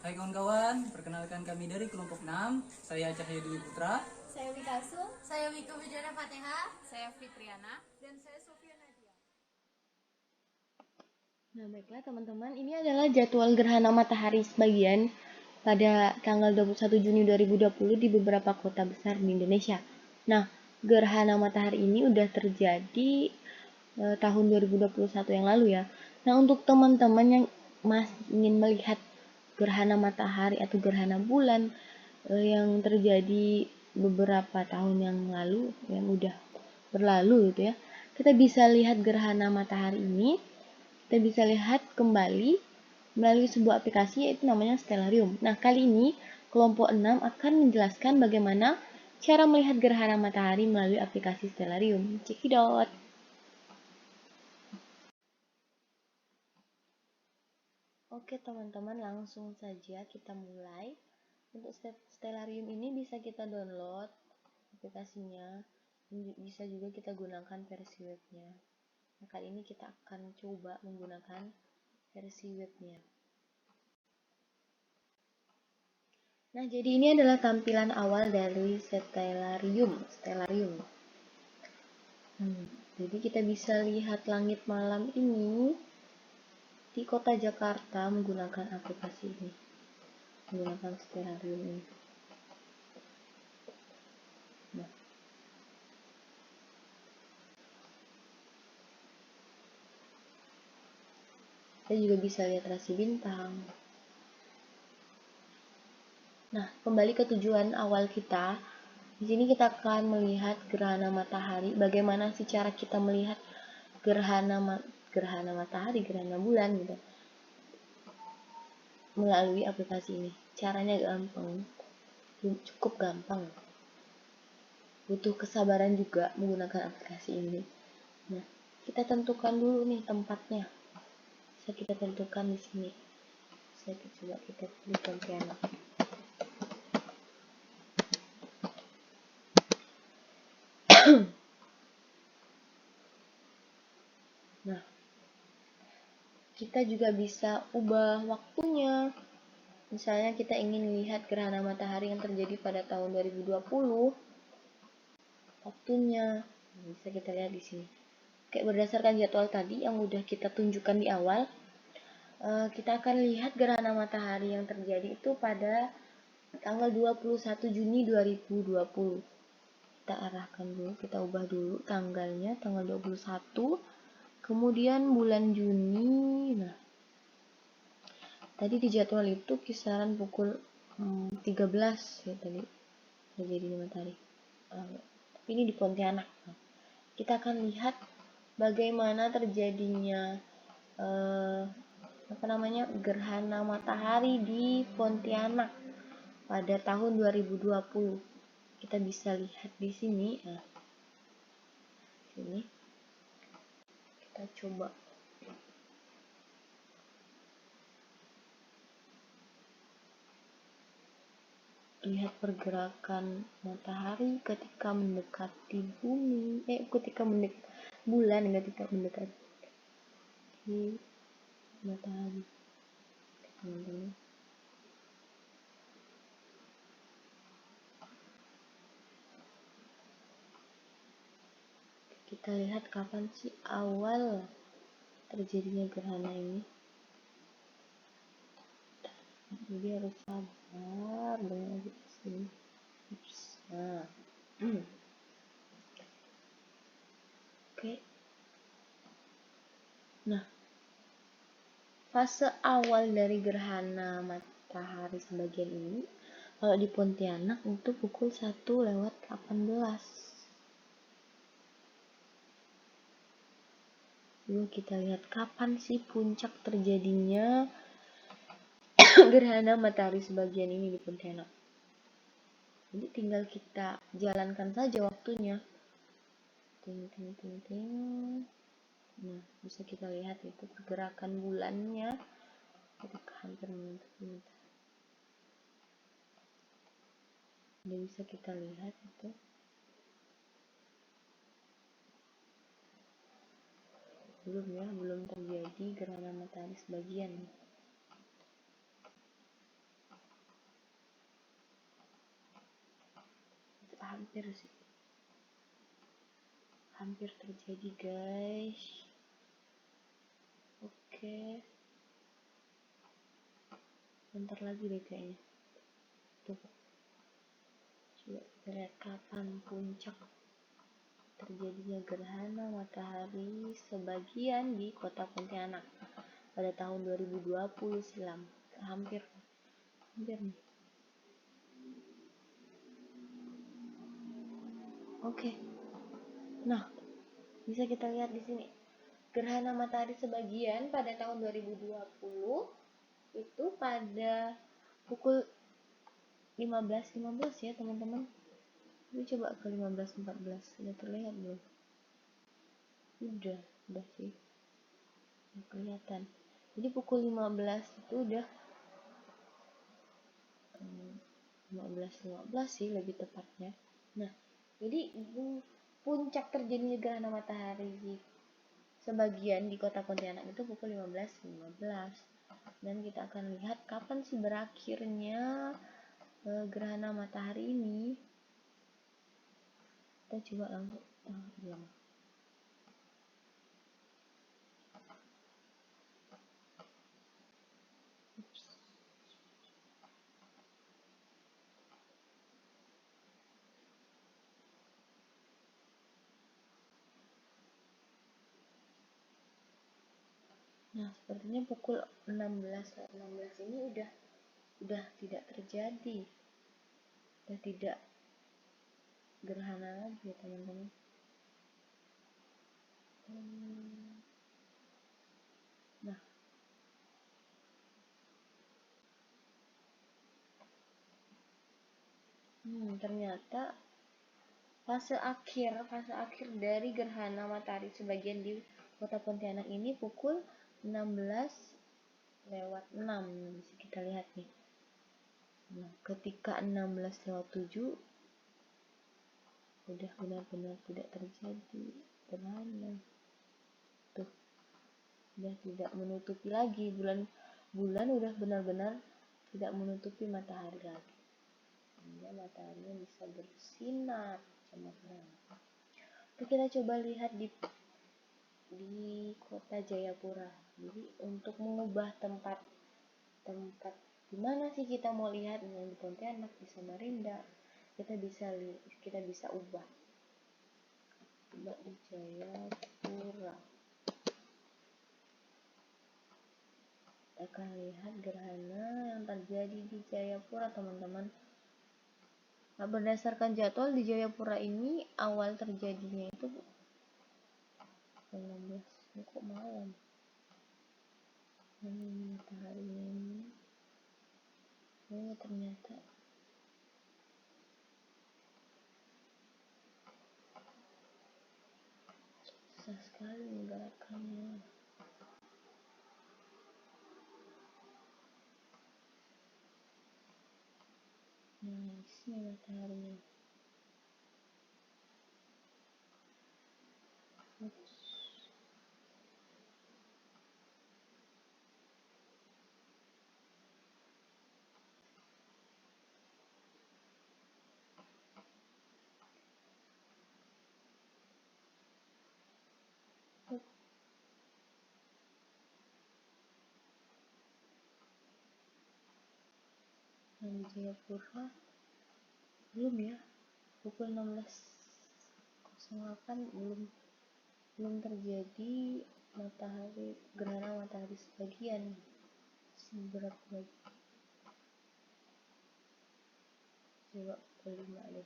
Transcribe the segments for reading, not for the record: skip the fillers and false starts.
Hai kawan-kawan, perkenalkan kami dari kelompok 6. Saya Cahaya Dwi Putra. Saya Wikasu. Saya Wika Wijaya Fatihah. Saya Fitriana. Dan saya Sofia Nadia. Nah, baiklah teman-teman, ini adalah jadwal gerhana matahari sebagian pada tanggal 21 Juni 2020 di beberapa kota besar di Indonesia. Nah, gerhana matahari ini udah terjadi tahun 2021 yang lalu ya. Nah, untuk teman-teman yang masih ingin melihat gerhana matahari atau gerhana bulan yang terjadi beberapa tahun yang lalu, yang udah berlalu gitu ya, kita bisa lihat gerhana matahari ini. Kita bisa lihat kembali melalui sebuah aplikasi yaitu namanya Stellarium. Nah, kali ini kelompok 6 akan menjelaskan bagaimana cara melihat gerhana matahari melalui aplikasi Stellarium. Cekidot. Oke teman-teman, langsung saja kita mulai. Untuk Stellarium ini bisa kita download aplikasinya, bisa juga kita gunakan versi webnya. Nah, kali ini kita akan coba menggunakan versi webnya. Nah, jadi ini adalah tampilan awal dari Stellarium. Jadi kita bisa lihat langit malam ini di kota Jakarta menggunakan aplikasi ini, menggunakan Stellarium ini. Nah, kita juga bisa lihat rasi bintang. Nah, kembali ke tujuan awal kita. Di sini kita akan melihat gerhana matahari. Bagaimana sih cara kita melihat gerhana matahari, gerhana bulan gitu, melalui aplikasi ini. Caranya gampang, cukup gampang. Butuh kesabaran juga menggunakan aplikasi ini. Nah, kita tentukan dulu nih tempatnya. Bisa kita tentukan di sini. Coba kita pilih Pontianak. Nah, kita juga bisa ubah waktunya. Misalnya kita ingin melihat gerhana matahari yang terjadi pada tahun 2020. Waktunya bisa kita lihat di sini. Kayak berdasarkan jadwal tadi yang udah kita tunjukkan di awal, kita akan lihat gerhana matahari yang terjadi itu pada tanggal 21 Juni 2020. Kita arahkan dulu, kita ubah dulu tanggalnya, tanggal 21. Kemudian bulan Juni. Nah, tadi di jadwal itu kisaran pukul 13 ya tadi terjadi matahari. Tapi ini di Pontianak. Nah, kita akan lihat bagaimana terjadinya gerhana matahari di Pontianak pada tahun 2020. Kita bisa lihat di sini. Nah, sini kita coba lihat pergerakan matahari ketika mendekati bumi, ketika mendekati matahari, teman-teman. Kita lihat kapan sih awal terjadinya gerhana ini. Jadi harus sabar dengan di sini. Nah, oke. Nah, fase awal dari gerhana matahari sebagian ini, kalau di Pontianak itu pukul 1:18. Yuk kita lihat kapan sih puncak terjadinya gerhana matahari sebagian ini di Pontianak. Jadi tinggal kita jalankan saja waktunya. Nah, bisa kita lihat itu pergerakan bulannya ketika hampir menyentuh. Udah bisa kita lihat itu. Belum terjadi gerhana matahari sebagian. hampir sih, hampir terjadi guys. Oke, bentar lagi deh kayaknya. Tuh, coba kita lihat kapan puncak terjadinya gerhana matahari sebagian di kota Pontianak pada tahun 2020 silam. Hampir nih. Oke. Nah, bisa kita lihat di sini. Gerhana matahari sebagian pada tahun 2020 itu pada pukul 15.15 ya, teman-teman. Ini coba ke 15.14. Sudah terlihat belum? Udah sih. Udah kelihatan. Jadi pukul 15 itu udah 15.15 sih lebih tepatnya. Nah, jadi puncak terjadinya gerhana matahari sebagian di kota Pontianak itu pukul 15.15. Dan kita akan lihat kapan sih berakhirnya gerhana matahari ini. Kita coba langsung bilang. Nah, sepertinya pukul 16 ini udah tidak terjadi. Udah tidak gerhana lagi ya, teman-teman. Nah, ternyata fase akhir dari gerhana matahari sebagian di kota Pontianak ini pukul 16:06. Bisa kita lihat nih. Nah, ketika 16:07 udah benar-benar tidak terjadi gerhana. Tuh, udah tidak menutupi lagi, bulan udah benar-benar tidak menutupi matahari lagi, sehingga mataharinya bisa bersinar cemerlang. Kita coba lihat di kota Jayapura. Jadi untuk mengubah tempat di mana sih kita mau lihat, di Pontianak, di Samarinda, kita bisa ubah. Coba di Jayapura. Kita akan lihat gerhana yang terjadi di Jayapura, teman-teman. Nah, berdasarkan jadwal di Jayapura ini awal terjadinya itu 16. Kok malam? Mataharinya ini ternyata susah sekali menggerakkannya. Nah, sini mataharinya. Nah, di Jayapura belum ya, pukul 16:08 belum terjadi gerhana matahari sebagian. Berapa lagi? Coba pukul 5 deh.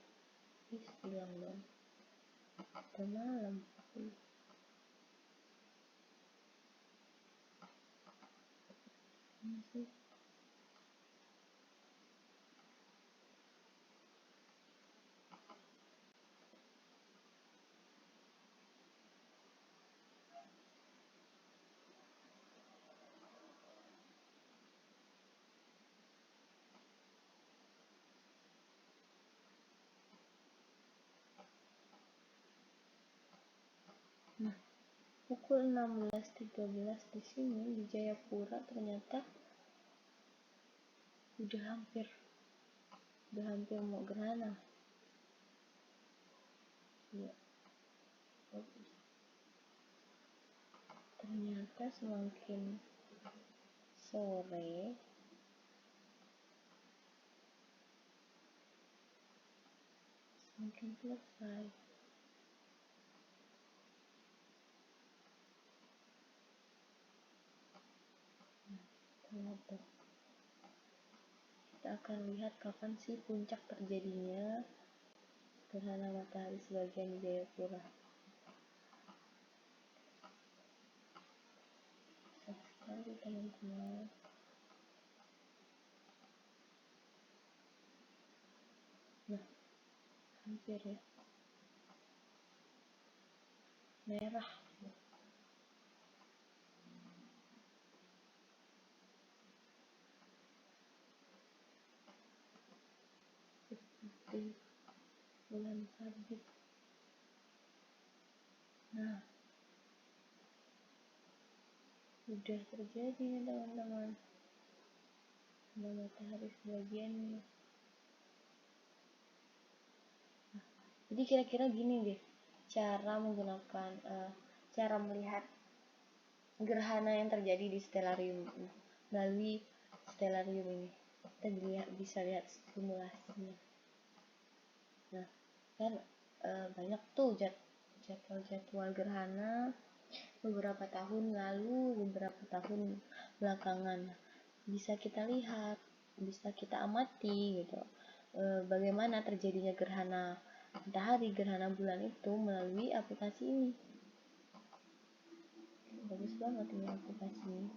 Siang dong. Udah malam. Ini sih. Nah, pukul 16.13 di sini di Jayapura ternyata udah hampir mau gerhana. Ya, bagus. Ternyata semakin sore semakin selesai. Kenapa? Kita akan lihat kapan sih puncak terjadinya gerhana matahari sebagian di Jayapura. Susah sekali teman-teman. Nah, hampir ya. Merah. Seperti bulan sabit. Nah, udah terjadi nih teman-teman. Gerhana matahari sebagian nih. Nah, jadi kira-kira gini deh, cara menggunakan cara melihat gerhana yang terjadi di stellarium melalui stellarium ini. Kita bisa lihat simulasinya. Nah, kan banyak tuh jadwal gerhana beberapa tahun lalu, beberapa tahun belakangan. Bisa kita lihat, bisa kita amati gitu. Bagaimana terjadinya gerhana matahari, gerhana bulan itu melalui aplikasi ini. Bagus banget ini aplikasinya.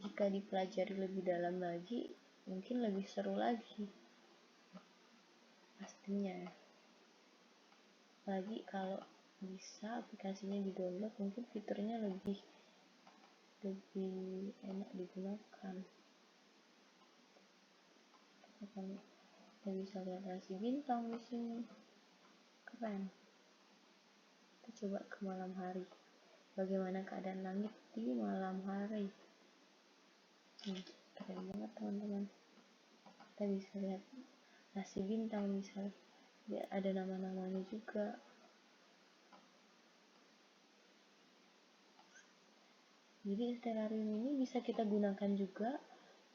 Jika dipelajari lebih dalam lagi, mungkin lebih seru lagi. Pastinya. Lagi kalau bisa aplikasinya di-download, mungkin fiturnya lebih enak digunakan. Kita bisa lihat rasi bintang di sini. Keren. Kita coba ke malam hari. Bagaimana keadaan langit di malam hari? Keren banget teman-teman. Kita bisa lihat rasi bintang, misalnya ada nama-namanya juga. Jadi stellarium ini bisa kita gunakan juga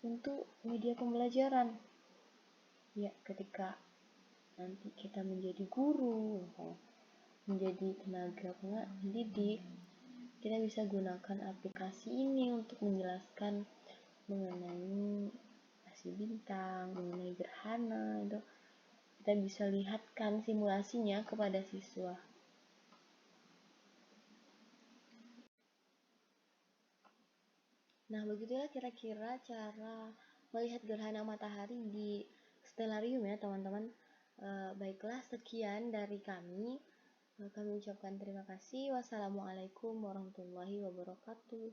untuk media pembelajaran. Ya, ketika nanti kita menjadi guru, menjadi tenaga pendidik, kita bisa gunakan aplikasi ini untuk menjelaskan mengenai rasi bintang, mengenai gerhana. Itu kita bisa lihatkan simulasinya kepada siswa. Nah, begitulah kira-kira cara melihat gerhana matahari di stellarium ya teman-teman. Baiklah, sekian dari kami. Kami ucapkan terima kasih. Wassalamualaikum warahmatullahi wabarakatuh.